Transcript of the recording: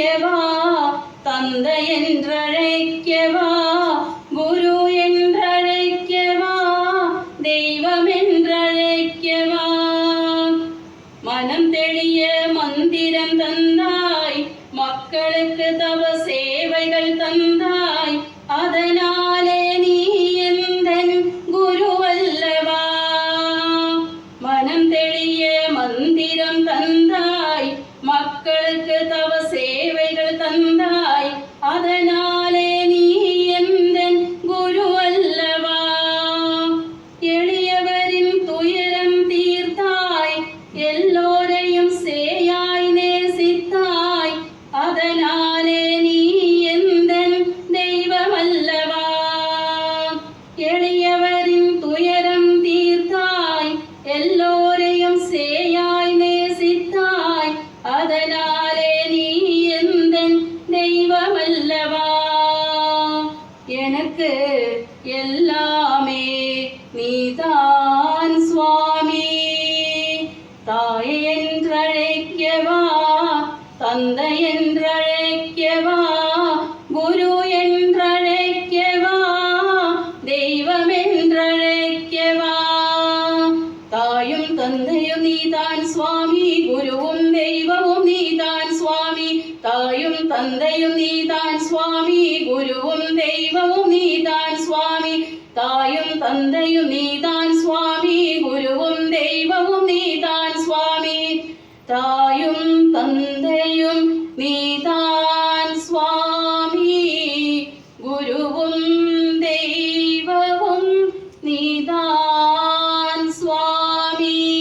என்றழைக்கவா, தந்தை என்றழைக்கவா, குரு என்றழைக்கவா, தெய்வம் என்றழைக்கவா. மனம் தெளிய மந்திரம் தந்தாய், மக்களுக்கு தவ சேவைகள் தந்தாய், அதனாலே நீ எந்தன் குருவல்லவா. மனம் தெளிய மந்திரம் தந்தாய், மக்களுக்கு தவ சேவைகள் தந்தாய், அதனாலே நீ எந்தன் குருவல்லவா. எளியவரின் துயரம் தீர்த்தாய், எல்லோரையும் சேயாய் நேசித்தாய், அதனாலே நீ எந்தன் தெய்வமல்லவா. எளியவரின் துயரம் தீர்த்தாய், எல்லோரையும் சேயாய் நேசித்தாய், அதனாலே நீ எந்தன் தெய்வமல்லவா. எனக்கு எல்லாமே நீதான் சுவாமி, தாய் என்றழைக்கவா, தந்தை என்றழைக்கவா, குரு என்றழைக்கவா, தெய்வம் என்றழைக்கவா. தாயும் தந்தையும் நீதான் சுவாமி, குருவும் தெய்வமும் நீதான் சுவாமி. தாயும் தந்தையும் நீதான் சுவாமி, குருவும் தெய்வமும் நீதான் சுவாமி. தாயும் தந்தையும் நீதான் சுவாமி, குருவும் தெய்வமும் நீதான் சுவாமி. தாயும் தந்தையும் நீதான் சுவாமி, குருவும் தெய்வமும் நீதான் சுவாமி.